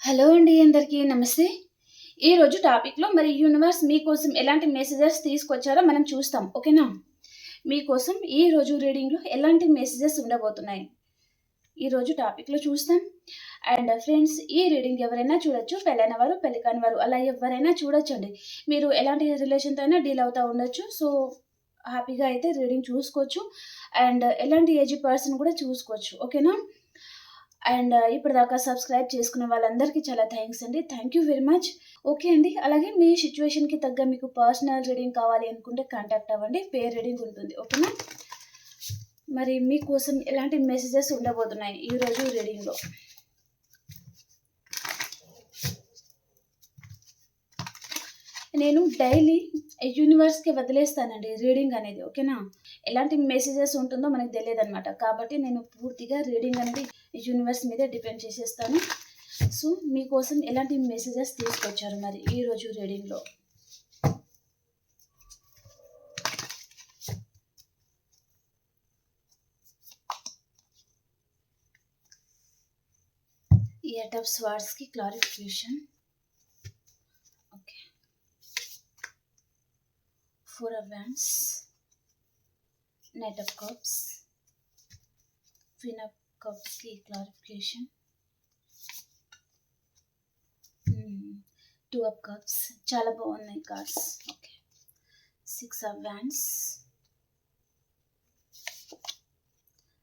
Hello అండి అందరికీ నమస్తే. ఈరోజు టాపిక్‌లో మరి యూనివర్స్ మీకోసం ఎలాంటి మెసేజెస్ తీసుకొచ్చారో మనం చూస్తాం. ఓకేనా? మీకోసం ఈరోజు రీడింగ్‌లో ఎలాంటి మెసేజెస్ ఉండబోతున్నాయి. ఈరోజు టాపిక్‌లో చూస్తాం. అండ్ ఫ్రెండ్స్ ఈ రీడింగ్ ఎవరైనా చూడొచ్చు. పెళ్ళైన వారు, పెళ్లి కాని వారు అలా ఎవరైనా చూడొచ్చండి. మీరు ఎలాంటి రిలేషన్‌తో అయినా డీల్ అవుతా ఉండొచ్చు. సో, హ్యాపీగా అయితే రీడింగ్ చూసుకోవచ్చు. అండ్ ఎలాంటి ఏజ్ పర్సన్ కూడా చూసుకోవచ్చు. ఓకేనా? అండ్ ఇప్పటిదాకా సబ్స్క్రైబ్ చేసుకున్న వాళ్ళందరికీ చాలా థ్యాంక్స్ అండి. Thank you very much. Okay అండి. అలాగే మీ సిట్యుయేషన్‌కి తగ్గ మీకు పర్సనల్ రీడింగ్ కావాలి అనుకుంటే కాంటాక్ట్ అవ్వండి. పేర్ రీడింగ్ ఉంటుంది. ఓకేనా? మరి మీకోసం ఎలాంటి మెసేజెస్ ఉండబోతున్నాయి ఈరోజు రీడింగ్‌లో. నేను డైలీ యూనివర్స్‌కి వదిలేస్తానండి రీడింగ్ అనేది. ఓకేనా? ఎలాంటి మెసేజెస్ ఉంటుందో మనకు తెలియదనమాట. కాబట్టి నేను పూర్తిగా రీడింగ్ అనేది యూనివర్స్ మీదే డిపెండ్ చేసేస్తాను. సో, మీకోసం ఎలాంటి మెసేజెస్ తీసుకొచ్చారు మరి ఈరోజు రీడింగ్‌లో. ఎయిట్ ఆఫ్ స్వార్డ్స్‌కి clarification. Okay. 4 of wands, knight of cups, queen of కప్స్‌కి క్లారిఫికేషన్. 2 ఆఫ్ కప్స్ చాలా బాగున్నాయి cards. Okay. 6 of wands,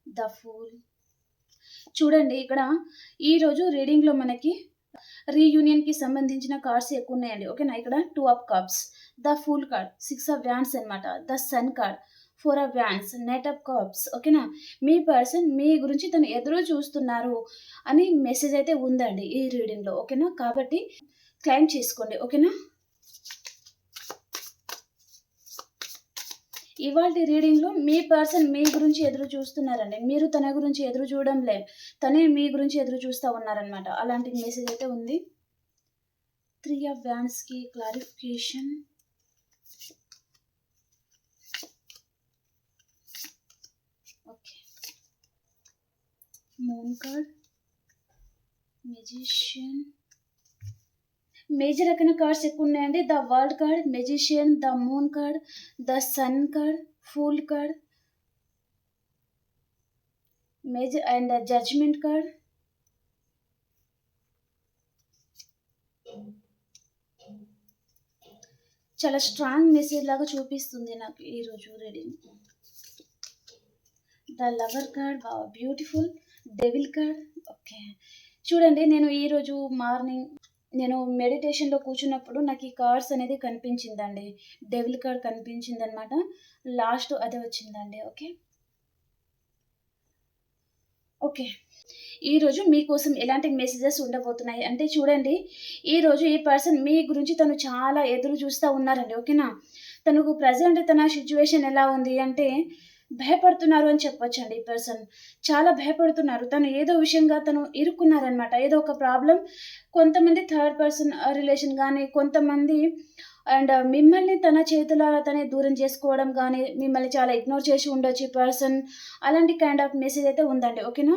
the fool. చూడండి ఇక్కడ ఈరోజు రీడింగ్‌లో మనకి రీయూనియన్‌కి సంబంధించిన కార్డ్స్ ఎక్కువ ఉన్నాయండి. ఓకేనా? ఇక్కడ 2 of cups, the fool card, 6 of wands అనమాట, the sun card, 4 of wands, knight of cups. ఓకేనా? మీ పర్సన్ మీ గురించి తను ఎదురు చూస్తున్నారు అని మెసేజ్ అయితే ఉందండి ఈ రీడింగ్‌లో. ఓకేనా? కాబట్టి క్లెయిమ్ చేసుకోండి. ఓకేనా? ఇవాల్టి రీడింగ్‌లో మీ పర్సన్ మీ గురించి ఎదురు చూస్తున్నారండి. మీరు తన గురించి ఎదురు చూడడం లేదు. తనే మీ గురించి ఎదురు చూస్తా ఉన్నారనమాట. అలాంటి మెసేజ్ అయితే ఉంది. 3 ఆఫ్ వ్యాండ్స్‌కి clarification. Okay. Moon card, magician. Major రకమైన కార్డ్స్ ఎక్కువ ఉన్నాయండి. The world card, magician, the moon card, the sun card, fool card, major and judgement card. చాలా స్ట్రాంగ్ మెసేజ్ లాగా చూపిస్తుంది నాకు ఈరోజు రీడింగ్. The lover card, beautiful. Devil card. Okay. చూడండి నేను ఈరోజు మార్నింగ్ నేను మెడిటేషన్‌లో కూర్చున్నప్పుడు నాకు ఈ కార్డ్స్ అనేది కనిపించిందండి. Devil card కనిపించిందనమాట. లాస్ట్ అదే వచ్చిందండి. ఓకే. ఓకే. ఈరోజు మీకోసం ఎలాంటి మెసేజెస్ ఉండబోతున్నాయి అంటే చూడండి, ఈరోజు ఈ పర్సన్ మీ గురించి తను చాలా ఎదురు చూస్తా ఉన్నారండి. ఓకేనా? తనకు ప్రెజెంట్ తన సిట్యుయేషన్ ఎలా ఉంది అంటే భయపడుతున్నారు అని చెప్పొచ్చండి ఈ పర్సన్. చాలా భయపడుతున్నారు. తను ఏదో విషయంగా తను ఇరుక్కున్నారనమాట. ఏదో ఒక ప్రాబ్లమ్. కొంతమంది థర్డ్ పర్సన్ రిలేషన్ గానీ, కొంతమంది అండ్ మిమ్మల్ని తన చేతులారా తనే దూరం చేసుకోవడం గానీ, మిమ్మల్ని చాలా ఇగ్నోర్ చేసి ఉండొచ్చు ఈ పర్సన్. అలాంటి కైండ్ ఆఫ్ మెసేజ్ అయితే ఉందండి. ఓకేనా?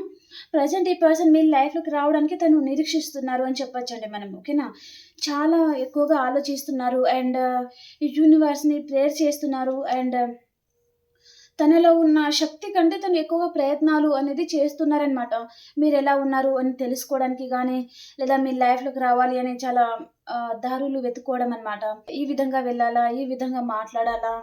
ప్రెజెంట్ ఈ పర్సన్ మీ లైఫ్‌లోకి రావడానికి తను నిరీక్షిస్తున్నారు అని చెప్పొచ్చండి మనం. ఓకేనా? చాలా ఎక్కువగా ఆలోచిస్తున్నారు అండ్ యూనివర్స్‌ని ప్రేయర్ చేస్తున్నారు అండ్ తనలో ఉన్న శక్తి కంటే తను ఎక్కువగా ప్రయత్నాలు అనేది చేస్తున్నారనమాట. మీరెలా ఉన్నారు అని తెలుసుకోవడానికి గానీ, లేదా మీ లైఫ్‌లోకి రావాలి అని చాలా దారులు వెతుక్కోవడం అనమాట. ఈ విధంగా వెళ్ళాలా? ఈ విధంగా మాట్లాడాలా?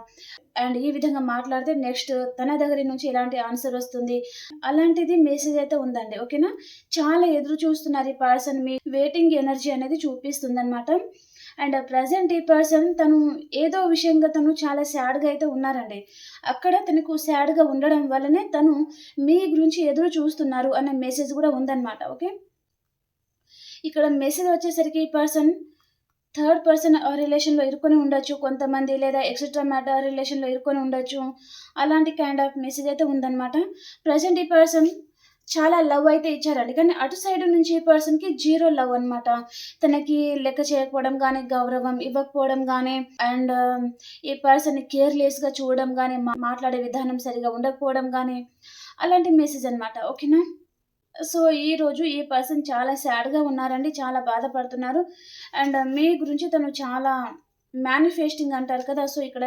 అండ్ ఈ విధంగా మాట్లాడితే నెక్స్ట్ తన దగ్గర నుంచి ఎలాంటి ఆన్సర్ వస్తుంది? అలాంటిది మెసేజ్ అయితే ఉందండి. ఓకేనా? చాలా ఎదురు చూస్తున్నారు ఈ పర్సన్. మీ వెయిటింగ్ ఎనర్జీ అనేది చూపిస్తుందనమాట. అండ్ ప్రెజెంట్ ఈ పర్సన్ తను ఏదో విషయంగా తను చాలా సాడ్‌గా అయితే ఉన్నారండి. అక్కడ తనకు సాడ్‌గా ఉండడం వల్లనే తను మీ గురించి ఎదురు చూస్తున్నారు అనే మెసేజ్ గూడా ఉందనమాట. ఓకే. ఇక్కడ మెసేజ్ వచ్చేసరికి ఈ పర్సన్ థర్డ్ పర్సన్ రిలేషన్‌లో ఇరుక్కొని ఉండొచ్చు కొంతమంది, లేదా ఎక్సెట్రా మ్యాటర్ రిలేషన్‌లో ఇరుక్కొని ఉండొచ్చు. అలాంటి కైండ్ ఆఫ్ మెసేజ్ అయితే ఉందనమాట. ప్రెజెంట్ ఈ పర్సన్ చాలా లవ్ అయితే ఇచ్చారండి. కానీ అటు సైడ్ నుంచి ఈ పర్సన్‌కి జీరో లవ్ అనమాట. తనకి లెక్క చేయకపోవడం గానీ, గౌరవం ఇవ్వకపోవడం గానీ, అండ్ ఈ పర్సన్‌ని కేర్‌లెస్‌గా చూడడం గానీ, మాట్లాడే విధానం సరిగ్గా ఉండకపోవడం గానీ, అలాంటి మెసేజ్ అనమాట. ఓకేనా? సో, ఈరోజు ఈ పర్సన్ చాలా సాడ్‌గా ఉన్నారండి. చాలా బాధపడుతున్నారు. అండ్ మీ గురించి తను చాలా మేనిఫెస్టింగ్ అంటారు కదా! సో, ఇక్కడ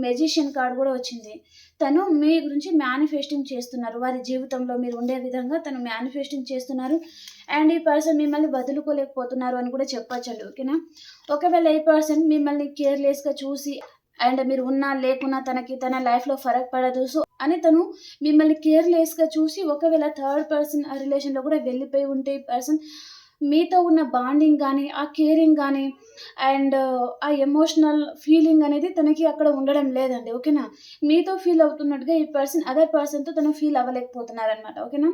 మెజిషియన్ కార్డ్ గూడా వచ్చింది. తను మీ గురించి మేనిఫెస్టింగ్ చేస్తున్నారు. వారి జీవితంలో మీరు ఉండే విధంగా తను మేనిఫెస్టింగ్ చేస్తున్నారు. అండ్ ఈ పర్సన్ మిమ్మల్ని వదులుకోలేకపోతున్నారు అని కూడా చెప్పొచ్చండి. ఓకేనా? ఒకవేళ ఈ పర్సన్ మిమ్మల్ని కేర్‌లెస్‌గా చూసి అండ్ మీరు ఉన్నా, లేకున్నా తనకి తన లైఫ్‌లో ఫరక్ పడదు. సో, అని తను మిమ్మల్ని కేర్‌లెస్‌గా చూసి ఒకవేళ థర్డ్ పర్సన్ ఆ రిలేషన్‌లో కూడా వెళ్ళిపోయి ఉంటే ఈ పర్సన్ మీతో ఉన్న బాండింగ్ గానీ, ఆ కేరింగ్ గానీ అండ్ ఆ ఎమోషనల్ ఫీలింగ్ అనేది తనకి అక్కడ ఉండడం లేదండి. ఓకేనా? మీతో ఫీల్ అవుతున్నట్టుగా ఈ పర్సన్ అదర్ పర్సన్‌తో తను ఫీల్ అవ్వలేకపోతున్నారనమాట. ఓకేనా?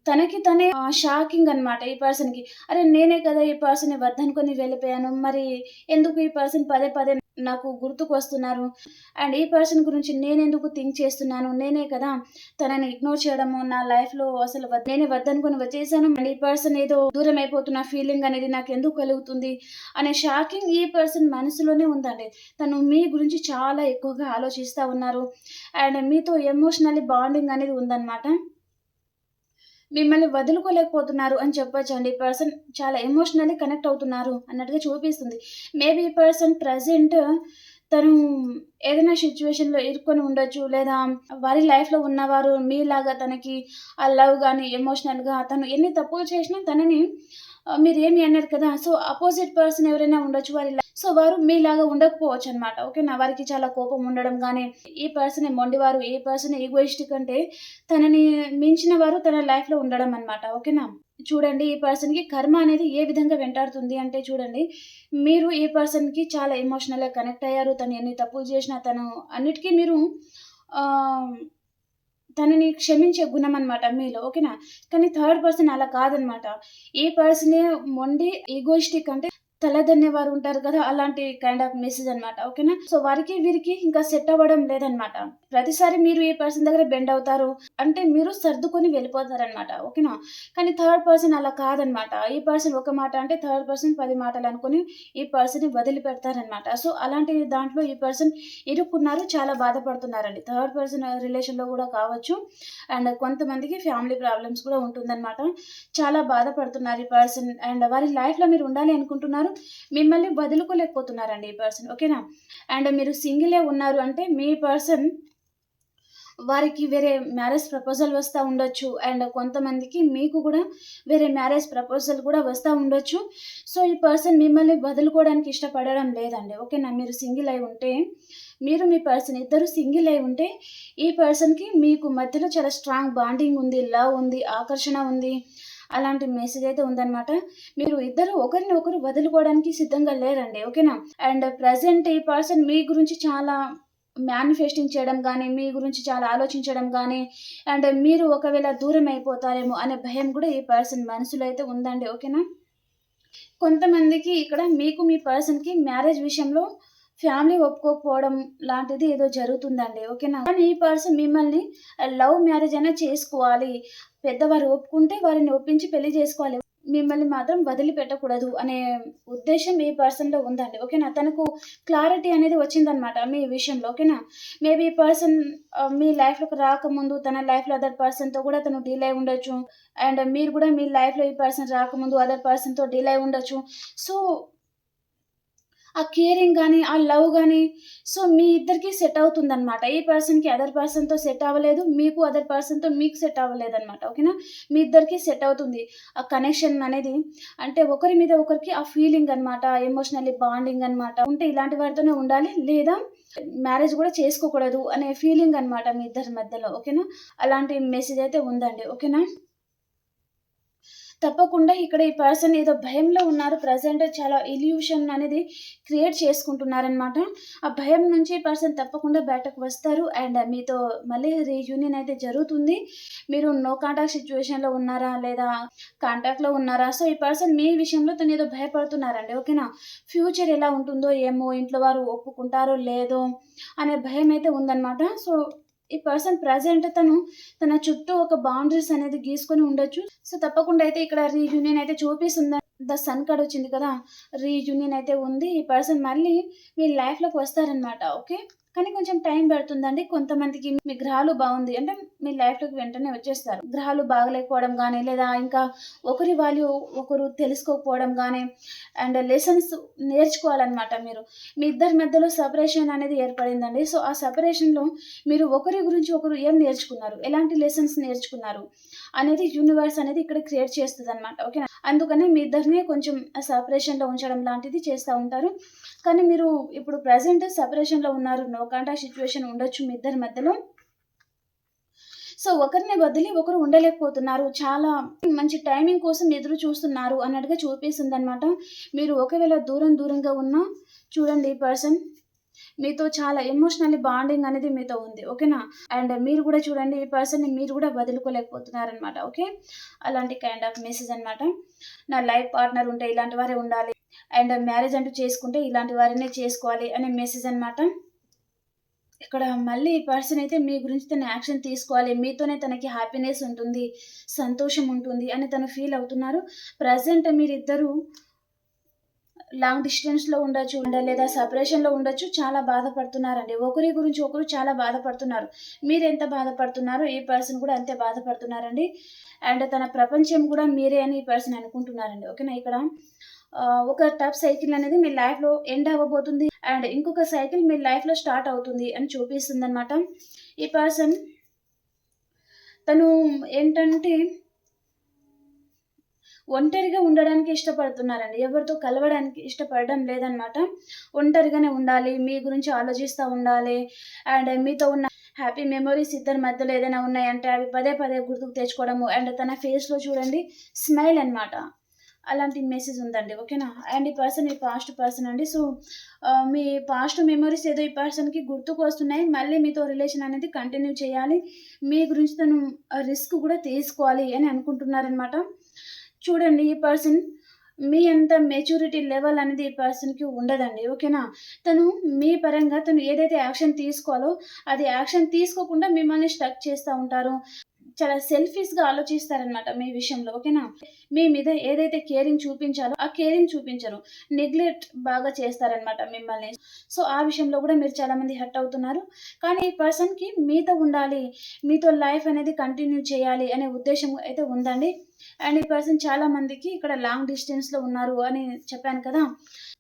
తనకి తనే షాకింగ్ అనమాట ఈ పర్సన్‌కి. అరే! నేనే కదా ఈ పర్సన్‌ని వద్దనుకొని వెళ్ళిపోయాను. మరి ఎందుకు ఈ పర్సన్ పదే పదే నాకు గుర్తుకొస్తున్నారు. అండ్ ఈ పర్సన్ గురించి నేనెందుకు థింక్ చేస్తున్నాను. నేనే కదా తనని ఇగ్నోర్ చేయడము నా లైఫ్‌లో అసలు నేనే వద్దనుకొని వచ్చేసాను. అండ్ ఈ పర్సన్ ఏదో దూరం అయిపోతున్న ఫీలింగ్ అనేది నాకెందుకు కలుగుతుంది అనే షాకింగ్ ఈ పర్సన్ మనసులోనే ఉందండి. తను మీ గురించి చాలా ఎక్కువగా ఆలోచిస్తా ఉన్నారు. అండ్ మీతో ఎమోషనల్లీ బాండింగ్ అనేది ఉందన్నమాట. మిమ్మల్ని వదులుకోలేకపోతున్నారు అని చెప్పొచ్చండి. ఈ పర్సన్ చాలా ఎమోషనల్లీ కనెక్ట్ అవుతున్నారు అన్నట్టుగా చూపిస్తుంది. మేబీ ఈ పర్సన్ ప్రెజెంట్ తను ఏదైనా సిట్యుయేషన్‌లో ఇరుక్కొని ఉండొచ్చు. లేదా వారి లైఫ్‌లో ఉన్నవారు మీలాగా తనకి ఆ లవ్ గాని, ఎమోషనల్‌గా తను ఎన్ని తప్పులు చేసినా తనని మీరేమి అనరు కదా! సో, అపోజిట్ పర్సన్ ఎవరైనా ఉండొచ్చు సో, వారు మీలాగా ఉండకపోవచ్చనమాట. ఓకేనా? వారికి చాలా కోపం ఉండడం గానీ, ఈ పర్సనే మొండివారు, ఈ పర్సనే ఈగోయిస్టిక్ అంటే తనని మించిన వారు తన లైఫ్‌లో ఉండడం అనమాట. ఓకేనా? చూడండి ఈ పర్సన్‌కి కర్మ అనేది ఏ విధంగా వెంటాడుతుంది అంటే చూడండి, మీరు ఈ పర్సన్‌కి చాలా ఎమోషనల్‌గా కనెక్ట్ అయ్యారు. తను ఎన్ని తప్పులు చేసినా తను అన్నిటికి మీరు ఆహ్, తనని క్షమించే గుణం అనమాట మీలో. ఓకేనా? కానీ థర్డ్ పర్సన్ అలా కాదనమాట. ఈ పర్సనే మొండి, ఈగోయిస్టిక్ అంటే తలదన్నేవారు ఉంటారు కదా! అలాంటి కైండ్ ఆఫ్ మెసేజ్ అనమాట. ఓకేనా? సో, వారికి వీరికి ఇంకా సెట్ అవ్వడం లేదనమాట. ప్రతిసారి మీరు ఈ పర్సన్ దగ్గర బెండ్ అవుతారు. అంటే మీరు సర్దుకొని వెళ్ళిపోతారనమాట. ఓకేనా? కానీ థర్డ్ పర్సన్ అలా కాదనమాట. ఈ పర్సన్ ఒక మాట అంటే థర్డ్ పర్సన్ 10 మాటలు అనుకోని ఈ పర్సన్‌ని వదిలిపెడతారనమాట. సో, అలాంటి దాంట్లో ఈ పర్సన్ ఇరుక్కున్నారు. చాలా బాధపడుతున్నారండి. థర్డ్ పర్సన్ రిలేషన్‌లో గూడా కావచ్చు. అండ్ కొంతమందికి ఫ్యామిలీ ప్రాబ్లమ్స్ కూడా ఉంటుందనమాట. చాలా బాధపడుతున్నారు ఈ పర్సన్. అండ్ వారి లైఫ్‌లో మీరు ఉండాలి అనుకుంటున్నారు. మిమ్మల్ని వదులుకోలేకపోతున్నారండి ఈ పర్సన్. ఓకేనా? అండ్ మీరు సింగిలే ఉన్నారు అంటే మీ పర్సన్ వారికి వేరే మ్యారేజ్ ప్రపోజల్ వస్తా ఉండొచ్చు. అండ్ కొంతమందికి మీకు గూడా వేరే మ్యారేజ్ ప్రపోజల్ కూడా వస్తా ఉండొచ్చు. సో, ఈ పర్సన్ మిమ్మల్ని వదులుకోవడానికి ఇష్టపడడం లేదండి. ఓకేనా? మీరు సింగిల్ అయి ఉంటే, మీరు మీ పర్సన్ ఇద్దరు సింగిల్ అయి ఉంటే, ఈ పర్సన్‌కి మీకు మధ్యలో చాలా స్ట్రాంగ్ బాండింగ్ ఉంది, లవ్ ఉంది, ఆకర్షణ ఉంది. అలాంటి మెసేజ్ అయితే ఉందనమాట. మీరు ఇద్దరు ఒకరిని ఒకరు వదులుకోవడానికి సిద్ధంగా లేరండి. ఓకేనా? అండ్ ప్రెజెంట్ ఈ పర్సన్ మీ గురించి చాలా మేనిఫెస్టింగ్ చేయడం గానీ, మీ గురించి చాలా ఆలోచించడం గానీ, అండ్ మీరు ఒకవేళ దూరం అయిపోతారేమో అనే భయం గూడా ఈ పర్సన్ మనసులో అయితే ఉందండి. ఓకేనా? కొంతమందికి ఇక్కడ మీకు మీ పర్సన్‌కి మ్యారేజ్ విషయంలో ఫ్యామిలీ ఒప్పుకోకపోవడం లాంటిది ఏదో జరుగుతుందండి. ఓకేనా? కానీ ఈ పర్సన్ మిమ్మల్ని లవ్ మ్యారేజ్ అయినా చేసుకోవాలి. పెద్దవారు ఒప్పుకుంటే వారిని ఒప్పించి పెళ్లి చేసుకోవాలి. మిమ్మల్ని మాత్రం వదిలిపెట్టకూడదు అనే ఉద్దేశ్యం ఈ పర్సన్‌లో ఉందండి. ఓకేనా? తనకు క్లారిటీ అనేది వచ్చిందనమాట మీ విషయంలో. ఓకేనా? మేబీ ఈ పర్సన్ మీ లైఫ్‌లోకి రాకముందు తన లైఫ్‌లో అదర్ పర్సన్‌తో కూడా తను డీల్ అయి ఉండొచ్చు. అండ్ మీరు కూడా మీ లైఫ్‌లో ఈ పర్సన్ రాకముందు అదర్ పర్సన్‌తో డీల్ అయి ఉండొచ్చు. సో, ఆ కేరింగ్ గాని, ఆ లవ్ గాని సో, మీ ఇద్దరికీ సెట్ అవుతుందనమాట. ఈ పర్సన్‌కి అదర్ పర్సన్‌తో సెట్ అవ్వలేదు. మీకు అదర్ పర్సన్‌తో మీకు సెట్ అవ్వలేదనమాట. ఓకేనా? మీ ఇద్దరికీ సెట్ అవుతుంది. ఆ కనెక్షన్ అనేది అంటే ఒకరి మీద ఒకరికి ఆ ఫీలింగ్ అనమాట. ఎమోషనల్లీ బాండింగ్ అనమాట. ఉంటే ఇలాంటి వారితోనే ఉండాలి. లేదా మ్యారేజ్ గూడా చేసుకోకూడదు అనే ఫీలింగ్ అనమాట మీ ఇద్దరి మధ్యలో. ఓకేనా? అలాంటి మెసేజ్ అయితే ఉందండి. ఓకేనా? తప్పకుండా ఇక్కడ ఈ పర్సన్ ఏదో భయంలో ఉన్నారు. ప్రెజెంట్ చాలా ఇల్యూషన్ అనేది క్రియేట్ చేసుకుంటున్నారనమాట. ఆ భయం నుంచి ఈ పర్సన్ తప్పకుండా బయటకు వస్తారు. అండ్ మీతో మళ్ళీ రీయూనియన్ అయితే జరుగుతుంది. మీరు నో కాంటాక్ట్ సిట్యుయేషన్‌లో ఉన్నారా? లేదా కాంటాక్ట్‌లో ఉన్నారా? సో, ఈ పర్సన్ మీ విషయంలో తనేదో భయపడుతున్నారండి. ఓకేనా? ఫ్యూచర్ ఎలా ఉంటుందో ఏమో! ఇంట్లో వారు ఒప్పుకుంటారో లేదో అనే భయమైతే ఉందనమాట. సో, ఈ పర్సన్ ప్రెజెంట్ తన చుట్టూ ఒక బౌండరీస్ అనేది గీసుకొని ఉండొచ్చు. సో, తప్పకుండా అయితే ఇక్కడ రీయూనియన్ అయితే చూపిస్తుంది. ద సన్ కార్డ్ వచ్చింది కదా! రీయూనియన్ అయితే ఉంది. ఈ పర్సన్ మళ్ళీ మీ లైఫ్‌లోకి వస్తారనమాట. ఓకే. కానీ కొంచెం టైం పడుతుందండి. కొంతమందికి మీ గ్రహాలు బాగుంది అంటే మీ లైఫ్‌లోకి వెంటనే వచ్చేస్తారు. గ్రహాలు బాగలేకపోవడం గానీ, లేదా ఇంకా ఒకరి వాల్యూ ఒకరు తెలుసుకోకపోవడం గానీ, అండ్ లెసన్స్ నేర్చుకోవాలనమాట మీరు. మీ ఇద్దరి మధ్యలో సెపరేషన్ అనేది ఏర్పడిందండి. సో, ఆ సెపరేషన్‌లో మీరు ఒకరి గురించి ఒకరు ఏం నేర్చుకున్నారు? ఎలాంటి లెసన్స్ నేర్చుకున్నారు? అనేది యూనివర్స్ అనేది ఇక్కడ క్రియేట్ చేస్తదనమాట. ఓకేనా? అందుకనే మీ ఇద్దరిని కొంచెం సెపరేషన్‌లో ఉంచడం లాంటిది చేస్తా ఉంటారు. కానీ మీరు ఇప్పుడు ప్రెజెంట్ సెపరేషన్‌లో ఉన్నారు. నో కాంటాక్ట్ సిట్యుయేషన్ ఉండొచ్చు మీ ఇద్దరి మధ్యలో. సో, ఒకరిని వదిలి ఒకరు ఉండలేకపోతున్నారు. చాలా మంచి టైమింగ్ కోసం ఎదురు చూస్తున్నారు అన్నట్టుగా చూపిస్తుందనమాట. మీరు ఒకవేళ దూరంగా ఉన్నా చూడండి ఈ పర్సన్ మీతో చాలా ఎమోషనల్లీ బాండింగ్ అనేది మీతో ఉంది. ఓకేనా? అండ్ మీరు గూడా చూడండి ఈ పర్సన్‌ని మీరు గూడా వదులుకోలేకపోతున్నారనమాట. ఓకే? అలాంటి కైండ్ ఆఫ్ మెసేజ్ అనమాట. నా లైఫ్ పార్ట్నర్ ఉంటే ఇలాంటి వారే ఉండాలి. అండ్ మ్యారేజ్ అంటూ చేసుకుంటే ఇలాంటి వారినే చేసుకోవాలి అనే మెసేజ్ అనమాట. ఇక్కడ మళ్ళీ ఈ పర్సన్ అయితే మీ గురించి తను యాక్షన్ తీసుకోవాలి. మీతోనే తనకి హ్యాపీనెస్ ఉంటుంది, సంతోషం ఉంటుంది అని తను ఫీల్ అవుతున్నారు. ప్రెజెంట్ మీరిద్దరూ లాంగ్ డిస్టెన్స్‌లో ఉండొచ్చు, లేదా సెపరేషన్‌లో ఉండొచ్చు. చాలా బాధపడుతున్నారండి. ఒకరి గురించి ఒకరు చాలా బాధపడుతున్నారు. మీరెంత బాధపడుతున్నారో ఈ పర్సన్ కూడా అంతే బాధపడుతున్నారండి. అండ్ తన ప్రపంచం కూడా మీరే అని ఈ పర్సన్ అనుకుంటున్నారండి. ఓకేనా? ఇక్కడ ఒక టఫ్ సైకిల్ అనేది మీ లైఫ్‌లో ఎండ్ అవ్వబోతుంది. అండ్ ఇంకొక సైకిల్ మీ లైఫ్‌లో స్టార్ట్ అవుతుంది అని చూపిస్తుందనమాట. ఈ పర్సన్ తను ఏంటంటే ఒంటరిగా ఉండడానికి ఇష్టపడుతున్నారండి. ఎవరితో కలవడానికి ఇష్టపడడం లేదనమాట. ఒంటరిగానే ఉండాలి. మీ గురించి ఆలోచిస్తా ఉండాలి. అండ్ మీతో ఉన్న హ్యాపీ మెమోరీస్ ఇద్దరి మధ్యలో ఏదైనా ఉన్నాయంటే అవి పదే పదే గుర్తుకు తెచ్చుకోవడము. అండ్ తన ఫేస్‌లో చూడండి స్మైల్ అనమాట. అలాంటి మెసేజ్ ఉందండి. ఓకేనా? అండ్ ఈ పర్సన్ మీ పాస్ట్ పర్సన్ అండి. సో, మీ పాస్ట్ మెమోరీస్ ఏదో ఈ పర్సన్‌కి గుర్తుకొస్తున్నాయి. మళ్ళీ మీతో రిలేషన్ అనేది కంటిన్యూ చేయాలి. మీ గురించి తను రిస్క్ కూడా తీసుకోవాలి అని అనుకుంటున్నారనమాట. చూడండి ఈ పర్సన్ మీ అంత మెచ్యూరిటీ లెవెల్ అనేది ఈ పర్సన్‌కి ఉండదండి. ఓకేనా? తను మీ పరంగా తను ఏదైతే యాక్షన్ తీసుకోవాలో, అది యాక్షన్ తీసుకోకుండా మిమ్మల్ని స్టక్ చేస్తా ఉంటారు. చాలా సెల్ఫిష్‌గా ఆలోచిస్తారనమాట మీ విషయంలో. ఓకేనా? మీ మీద ఏదైతే కేరింగ్ చూపించాలో, ఆ కేరింగ్ చూపించరు. నెగ్లెక్ట్ బాగా చేస్తారనమాట మిమ్మల్ని. సో, ఆ విషయంలో కూడా మీరు చాలామంది హర్ట్ అవుతున్నారు. కానీ ఈ పర్సన్‌కి మీతో ఉండాలి, మీతో లైఫ్ అనేది కంటిన్యూ చేయాలి అనే ఉద్దేశ్యం అయితే ఉందండి. అండ్ ఈ పర్సన్ చాలా మందికి ఇక్కడ లాంగ్ డిస్టెన్స్‌లో ఉన్నారు అని చెప్పాను కదా!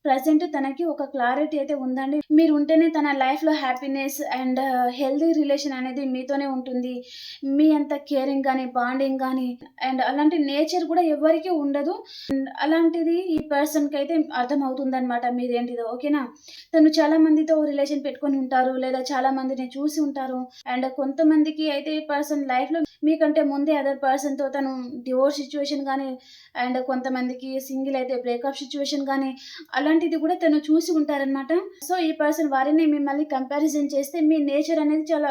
ప్రెజెంట్ తనకి ఒక క్లారిటీ అయితే ఉందండి. మీరు ఉంటేనే తన లైఫ్‌లో హ్యాపీనెస్ అండ్ హెల్తీ రిలేషన్ అనేది మీతోనే ఉంటుంది. మీ అంత కేరింగ్ గాని, బాండింగ్ గాని అండ్ అలాంటి నేచర్ కూడా ఎవ్వరికీ ఉండదు. అలాంటిది ఈ పర్సన్‌కైతే అర్థమవుతుందనమాట మీరేంటిదో. ఓకేనా? తను చాలా మందితో రిలేషన్ పెట్టుకొని ఉంటారు. లేదా చాలా మందిని చూసి ఉంటారు. అండ్ కొంతమందికి అయితే ఈ పర్సన్ లైఫ్‌లో మీకంటే ముందే అదర్ పర్సన్‌తో తను డివోర్స్ సిట్యుయేషన్ గాని అండ్ కొంతమందికి సింగిల్ అయితే బ్రేకప్ సిట్యుయేషన్ గాని అలాంటిది కూడా తను చూసి ఉంటారనమాట. సో, ఈ పర్సన్ వారిని మిమ్మల్ని కంపారిజన్ చేస్తే మీ నేచర్ అనేది చాలా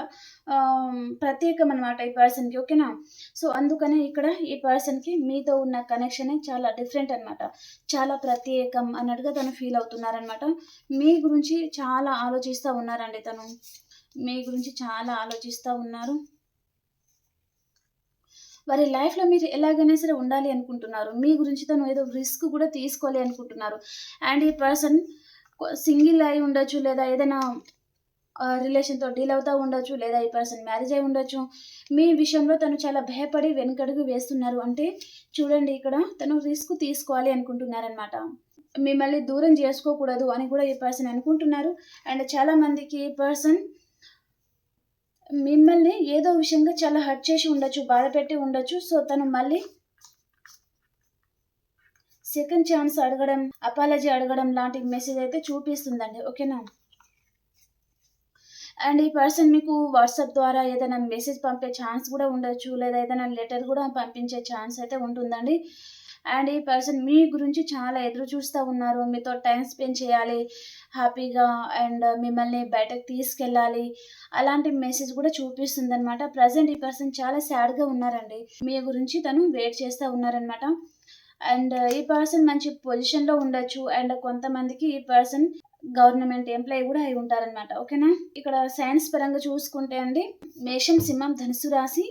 ప్రత్యేకం అనమాట ఈ పర్సన్‌కి. ఓకేనా? సో, అందుకనే ఇక్కడ ఈ పర్సన్‌కి మీతో ఉన్న కనెక్షనే చాలా డిఫరెంట్ అనమాట. చాలా ప్రత్యేకం అన్నట్టుగా తను ఫీల్ అవుతున్నారనమాట. మీ గురించి చాలా ఆలోచిస్తా ఉన్నారండి తను. మీ గురించి చాలా ఆలోచిస్తా ఉన్నారు. వారి లైఫ్‌లో మీరు ఎలాగైనా సరే ఉండాలి అనుకుంటున్నారు. మీ గురించి తను ఏదో రిస్క్ కూడా తీసుకోవాలి అనుకుంటున్నారు. అండ్ ఈ పర్సన్ సింగిల్ అయి ఉండొచ్చు. లేదా ఏదైనా రిలేషన్‌తో డీల్ అవుతా ఉండొచ్చు. లేదా ఈ పర్సన్ మ్యారేజ్ అయి ఉండొచ్చు. మీ విషయంలో తను చాలా భయపడి వెనకడుగు వేస్తున్నారు. అంటే చూడండి ఇక్కడ తను రిస్క్ తీసుకోవాలి అనుకుంటున్నారనమాట. మిమ్మల్ని దూరం చేసుకోకూడదు అని కూడా ఈ పర్సన్ అనుకుంటున్నారు. అండ్ చాలా మందికి ఈ పర్సన్ మిమ్మల్ని ఏదో విషయంగా చాలా హర్ట్ చేసి ఉండొచ్చు. బాధపెట్టి ఉండొచ్చు. సో, తను మళ్ళీ సెకండ్ ఛాన్స్ అడగడం, అపాలజీ అడగడం లాంటి మెసేజ్ అయితే చూపిస్తుందండి. ఓకేనా? అండ్ ఈ పర్సన్ మీకు వాట్సాప్ ద్వారా ఏదైనా మెసేజ్ పంపే ఛాన్స్ కూడా ఉండొచ్చు. లేదా ఏదైనా లెటర్ కూడా పంపించే ఛాన్స్ అయితే ఉంటుందండి. అండ్ ఈ పర్సన్ మీ గురించి చాలా ఎదురు చూస్తా ఉన్నారు. మీతో టైమ్ స్పెండ్ చేయాలి హ్యాపీగా అండ్ మిమ్మల్ని బయటకు తీసుకెళ్ళాలి. అలాంటి మెసేజ్ కూడా చూపిస్తుందనమాట. ప్రెజెంట్ ఈ పర్సన్ చాలా సాడ్‌గా ఉన్నారండి. మీ గురించి తను వెయిట్ చేస్తా ఉన్నారనమాట. అండ్ ఈ పర్సన్ మంచి పొజిషన్‌లో ఉండొచ్చు. అండ్ కొంతమందికి ఈ పర్సన్ గవర్నమెంట్ ఎంప్లాయీ గూడా అయి ఉంటారనమాట. ఓకేనా? ఇక్కడ సైన్స్ పరంగా చూసుకుంటే అండి, మేషం, సింహం, ధనుస్సు రాశి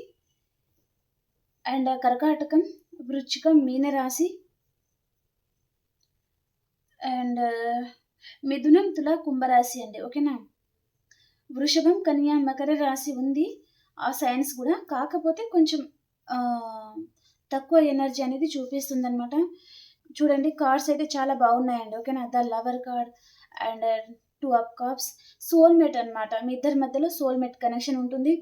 అండ్ కర్కాటకం, వృశ్చికం, మీన రాశి అండ్ మిథునం, తుల, కుంభరాశి అండి. ఓకేనా? వృషభం, కన్య, మకర రాశి ఉంది. ఆ సైన్స్ కూడా. కాకపోతే కొంచెం ఆహ్, తక్కువ ఎనర్జీ అనేది చూపిస్తుందనమాట. చూడండి కార్డ్స్ అయితే చాలా బాగున్నాయండి. ఓకేనా. The lover card and 2 of cups. Soulmate అనమాట. మీ ఇద్దరి మధ్యలో సోల్‌మేట్ కనెక్షన్ ఉంటుంది.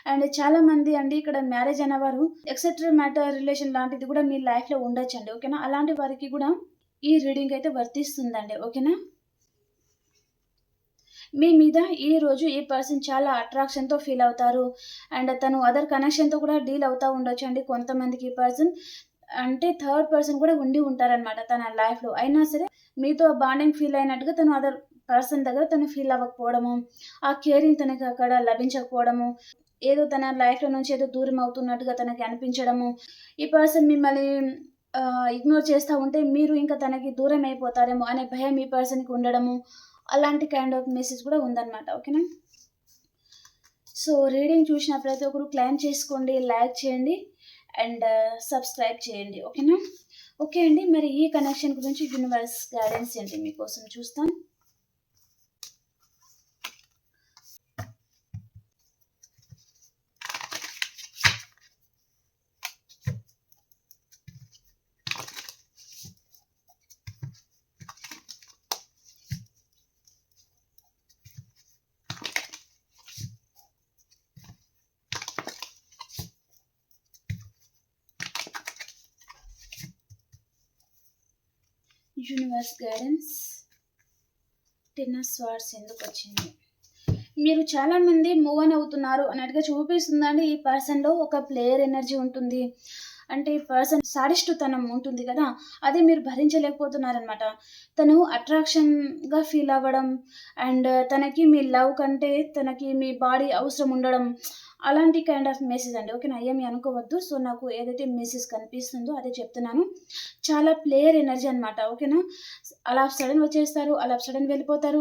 అండ్ చాలామంది అండి ఇక్కడ మ్యారేజ్ అనేవారు ఎక్సెట్రా మ్యాటర్ రిలేషన్ లాంటిది కూడా మీ లైఫ్‌లో ఉండొచ్చండి. ఓకేనా. అలాంటి వారికి కూడా ఈ రీడింగ్ అయితే వర్తిస్తుందండి. ఓకేనా. మీ మీద ఈరోజు ఈ పర్సన్ చాలా అట్రాక్షన్‌తో ఫీల్ అవుతారు. అండ్ తను అదర్ కనెక్షన్‌తో కూడా డీల్ అవుతా ఉండొచ్చండి. కొంతమందికి ఈ పర్సన్ అంటే థర్డ్ పర్సన్ కూడా ఉండి ఉంటారనమాట తన లైఫ్‌లో. అయినా సరే మీతో బాండింగ్ ఫీల్ అయినట్టుగా తను అదర్ పర్సన్ దగ్గర తను ఫీల్ అవ్వకపోవడము, ఆ కేరింగ్ తనకి అక్కడ లభించకపోవడము, ఏదో తన లైఫ్‌లో నుంచి ఏదో దూరం అవుతున్నట్టుగా తనకి అనిపించడము, ఈ పర్సన్ మిమ్మల్ని ఇగ్నోర్ చేస్తా ఉంటే మీరు ఇంకా తనకి దూరం అయిపోతారేమో అనే భయం ఈ పర్సన్‌కి ఉండడము, అలాంటి కైండ్ ఆఫ్ మెసేజ్ కూడా ఉందనమాట. ఓకేనా. సో రీడింగ్ చూసిన ప్రతి ఒక్కరు క్లెయిమ్ చేసుకోండి, లైక్ చేయండి అండ్ సబ్స్క్రైబ్ చేయండి. ఓకేనా. ఓకే అండి. మరి ఈ కనెక్షన్ గురించి యూనివర్స్ గైడెన్స్ ఏంటి మీకోసం చూస్తాం. యూనివర్స్ గైడెన్స్ 10 ఆఫ్ స్వార్డ్స్ ఎందుకు వచ్చింది? మీరు చాలామంది మూవ్ ఆన్ అవుతున్నారు అన్నట్టుగా చూపిస్తుందండి. ఈ పర్సన్‌లో ఒక ప్లేయర్ ఎనర్జీ ఉంటుంది. అంటే ఈ పర్సన్ సాడిస్టుతనం ఉంటుంది కదా! అది మీరు భరించలేకపోతున్నారనమాట. తను అట్రాక్షన్‌గా ఫీల్ అవ్వడం అండ్ తనకి మీ లవ్ కంటే తనకి మీ బాడీ అవసరం ఉండడం, అలాంటి కైండ్ ఆఫ్ మెసేజ్ అండి. ఓకేనా. ఏమి అనుకోవద్దు. సో నాకు ఏదైతే మెసేజ్ కనిపిస్తుందో అదే చెప్తున్నాను. చాలా ప్లేయర్ ఎనర్జీ అనమాట. ఓకేనా. అలా సడెన్ వచ్చేస్తారు, అలా సడెన్ వెళ్ళిపోతారు.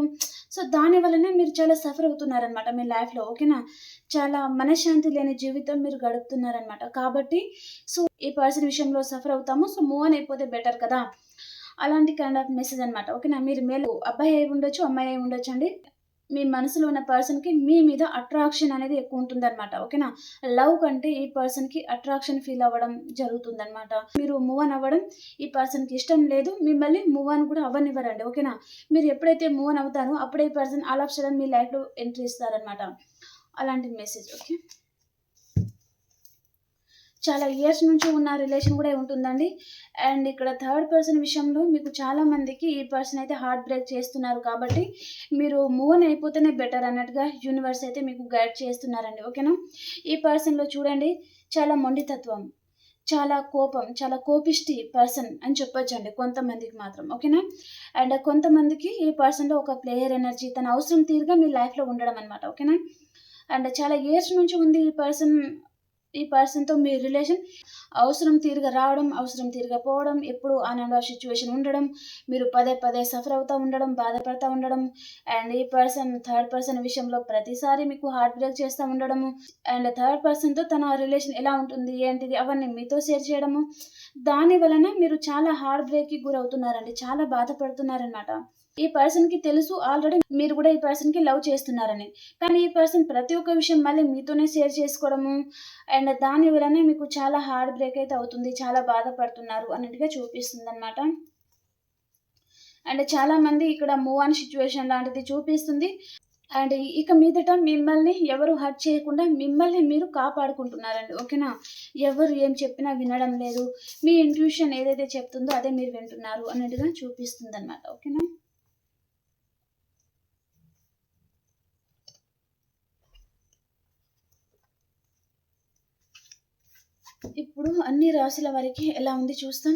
సో దాని వలనే మీరు చాలా సఫర్ అవుతున్నారనమాట మీ లైఫ్‌లో. ఓకేనా. చాలా మనశ్శాంతి లేని జీవితం మీరు గడుపుతున్నారనమాట. కాబట్టి సో ఈ పర్సన్ విషయంలో సఫర్ అవుతాము. సో మూవ్ ఆన్ అయిపోతే బెటర్ కదా! అలాంటి కైండ్ ఆఫ్ మెసేజ్ అనమాట. ఓకేనా. మీరు మేల్ అబ్బాయి అయి ఉండొచ్చు, అమ్మాయి అయి ఉండొచ్చండి. మీ మనసులో ఉన్న పర్సన్‌కి మీ మీద అట్రాక్షన్ అనేది ఎక్కువ ఉంటుందనమాట. ఓకేనా. లవ్ కంటే ఈ పర్సన్‌కి అట్రాక్షన్ ఫీల్ అవ్వడం జరుగుతుందనమాట. మీరు మూవ్ ఆన్ అవ్వడం ఈ పర్సన్‌కి ఇష్టం లేదు. మిమ్మల్ని మూవ్ ఆన్ కూడా అవ్వనివ్వరండి. ఓకేనా. మీరు ఎప్పుడైతే మూవ్ ఆన్ అవుతారో అప్పుడే ఈ పర్సన్ ఆల్ ఆఫ్ సడెన్ మీ లైఫ్‌లో ఎంట్రీ ఇస్తారనమాట. అలాంటి మెసేజ్. ఓకే. చాలా ఇయర్స్ నుంచి ఉన్న రిలేషన్ కూడా ఉంటుందండి. అండ్ ఇక్కడ థర్డ్ పర్సన్ విషయంలో మీకు చాలా మందికి ఈ పర్సన్ అయితే హార్ట్ బ్రేక్ చేస్తున్నారు కాబట్టి మీరు మూవ్ ఆన్ అయిపోతేనే బెటర్ అన్నట్టుగా యూనివర్స్ అయితే మీకు గైడ్ చేస్తున్నారండి. ఓకేనా. ఈ పర్సన్‌లో చూడండి చాలా మొండితత్వం, చాలా కోపం, చాలా కోపిష్టి పర్సన్ అని చెప్పొచ్చండి కొంతమందికి మాత్రం. ఓకేనా. అండ్ కొంతమందికి ఈ పర్సన్‌లో ఒక ప్లేయర్ ఎనర్జీ తన అవసరం తీరుగా మీ లైఫ్‌లో ఉండడం అనమాట. ఓకేనా. అండ్ చాలా ఇయర్స్ నుంచి ఉంది ఈ పర్సన్‌తో మీ రిలేషన్. అవసరం తీరుగా రావడం, అవసరం తీరుగా పోవడం, ఎప్పుడు ఆన్ అండ్ ఆఫ్ సిట్యుయేషన్ ఉండడం, మీరు పదే పదే సఫర్ అవుతా ఉండడం, బాధపడతా ఉండడం అండ్ ఈ పర్సన్ థర్డ్ పర్సన్ విషయంలో ప్రతిసారి మీకు హార్ట్ బ్రేక్ చేస్తా ఉండడము అండ్ థర్డ్ పర్సన్‌తో తన రిలేషన్ ఎలా ఉంటుంది, ఏంటిది అవన్నీ మీతో షేర్ చేయడము. దాని వలన మీరు చాలా హార్ట్ బ్రేక్‌కి గురవుతున్నారండి. చాలా బాధపడుతున్నారనమాట. ఈ పర్సన్‌కి తెలుసు ఆల్రెడీ మీరు కూడా ఈ పర్సన్‌కి లవ్ చేస్తున్నారని. కానీ ఈ పర్సన్ ప్రతి ఒక్క విషయం మళ్ళీ మీతోనే షేర్ చేసుకోవడము అండ్ దాని వలనే మీకు చాలా హార్ట్ బ్రేక్ అయితే అవుతుంది. చాలా బాధపడుతున్నారు అన్నట్టుగా చూపిస్తుందనమాట. అండ్ చాలామంది ఇక్కడ మూవ్ ఆన్ సిట్యుయేషన్ లాంటిది చూపిస్తుంది. అండ్ ఇక మీదట మిమ్మల్ని ఎవరు హర్ట్ చేయకుండా మిమ్మల్ని మీరు కాపాడుకుంటున్నారండి. ఓకేనా. ఎవరు ఏం చెప్పినా వినడం లేదు. మీ ఇంట్యూషన్ ఏదైతే చెప్తుందో అదే మీరు వింటున్నారు అన్నట్టుగా చూపిస్తుందనమాట. ఓకేనా. ఇప్పుడు అన్ని రాశుల వారికి ఎలా ఉంది చూస్తాం.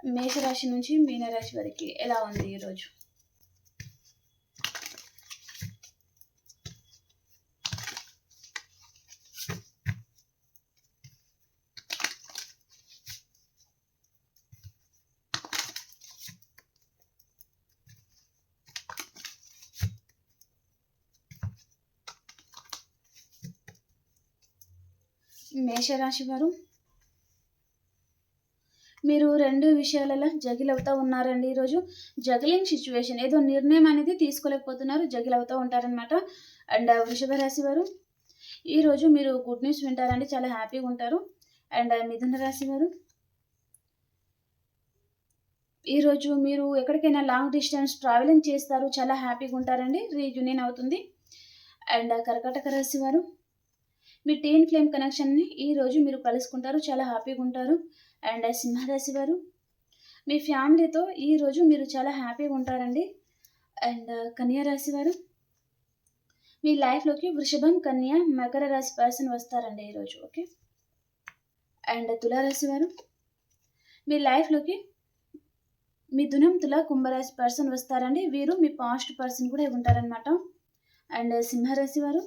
మేషరాశి నుంచి మీనరాశి వరకు ఎలా ఉంది ఈరోజు? మేషరాశి వారు మీరు 2 విషయాలలో జగిల్ అవుతా ఉన్నారండి ఈరోజు. జగిలింగ్ సిట్యుయేషన్ ఏదో నిర్ణయం అనేది తీసుకోలేకపోతున్నారు. జగిల్ అవుతా ఉంటారనమాట. అండ్ వృషభ రాశి వారు ఈరోజు మీరు గుడ్ న్యూస్ వింటారండి. చాలా హ్యాపీగా ఉంటారు. అండ్ మిథున రాశి వారు ఈరోజు మీరు ఎక్కడికైనా లాంగ్ డిస్టెన్స్ ట్రావెలింగ్ చేస్తారు. చాలా హ్యాపీగా ఉంటారండి. రీయూనియన్ అవుతుంది. అండ్ కర్కాటక రాశి వారు మీ టీన్ ఫ్లేమ్ కనెక్షన్‌ని ఈరోజు మీరు కలుసుకుంటారు. చాలా హ్యాపీగా ఉంటారు. అండ్ సింహరాశి వారు మీ ఫ్యామిలీతో ఈరోజు మీరు చాలా హ్యాపీగా ఉంటారండి. అండ్ కన్యా రాశి వారు మీ లైఫ్‌లోకి వృషభం, కన్య, మకర రాశి పర్సన్ వస్తారండి ఈరోజు. ఓకే. అండ్ తులారాశి వారు మీ లైఫ్‌లోకి మిథునం, తుల, కుంభరాశి పర్సన్ వస్తారండి. వీరు మీ పాస్ట్ పర్సన్ కూడా ఉంటారనమాట. అండ్ సింహరాశి వారు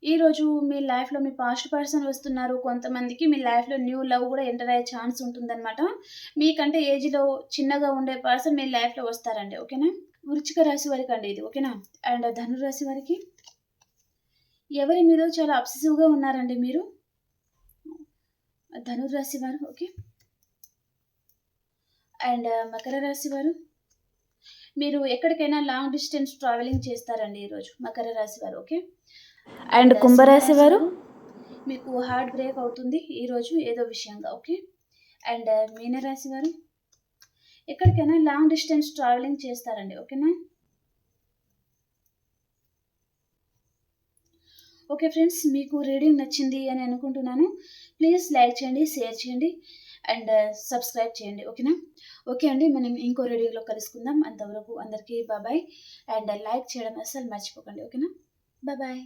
ఈరోజు మీ లైఫ్‌లో మీ పాస్ట్ పర్సన్ వస్తున్నారు. కొంతమందికి మీ లైఫ్‌లో న్యూ లవ్ కూడా ఎంటర్ అయ్యే ఛాన్స్ ఉంటుందన్నమాట. మీకంటే ఏజ్‌లో చిన్నగా ఉండే పర్సన్ మీ లైఫ్‌లో వస్తారండి. ఓకేనా? వృశ్చిక రాశి వారికి అండి ఇది. ఓకేనా? అండ్ ధనురాశి వారికి ఎవరి మీద చాలా అబ్సెసివ్‌గా ఉన్నారండి మీరు. ధనురాశి వారు ఓకే. అండ్ మకర రాశి వారు మీరు ఎక్కడికైనా లాంగ్ డిస్టెన్స్ ట్రావెలింగ్ చేస్తారండి ఈరోజు. మకర రాశి వారు ఓకే. అండ్ కుంభరాశి వారు మీకు హార్ట్ బ్రేక్ అవుతుంది ఈరోజు ఏదో విషయంగా. ఓకే. అండ్ మీనరాశి వారు ఎక్కడికైనా లాంగ్ డిస్టెన్స్ ట్రావెలింగ్ చేస్తారండి. ఓకేనా? ఓకే ఫ్రెండ్స్, మీకు రీడింగ్ నచ్చింది అని అనుకుంటున్నాను. ప్లీజ్ లైక్ చేయండి, షేర్ చేయండి అండ్ సబ్స్క్రైబ్ చేయండి. ఓకేనా? ఓకే అండి, మనం ఇంకో రీడింగ్లో కలుసుకుందాం. అంతవరకు అందరికీ బాయ్. అండ్ లైక్ చేయడం అస్సలు మర్చిపోకండి. ఓకేనా? బాయ్.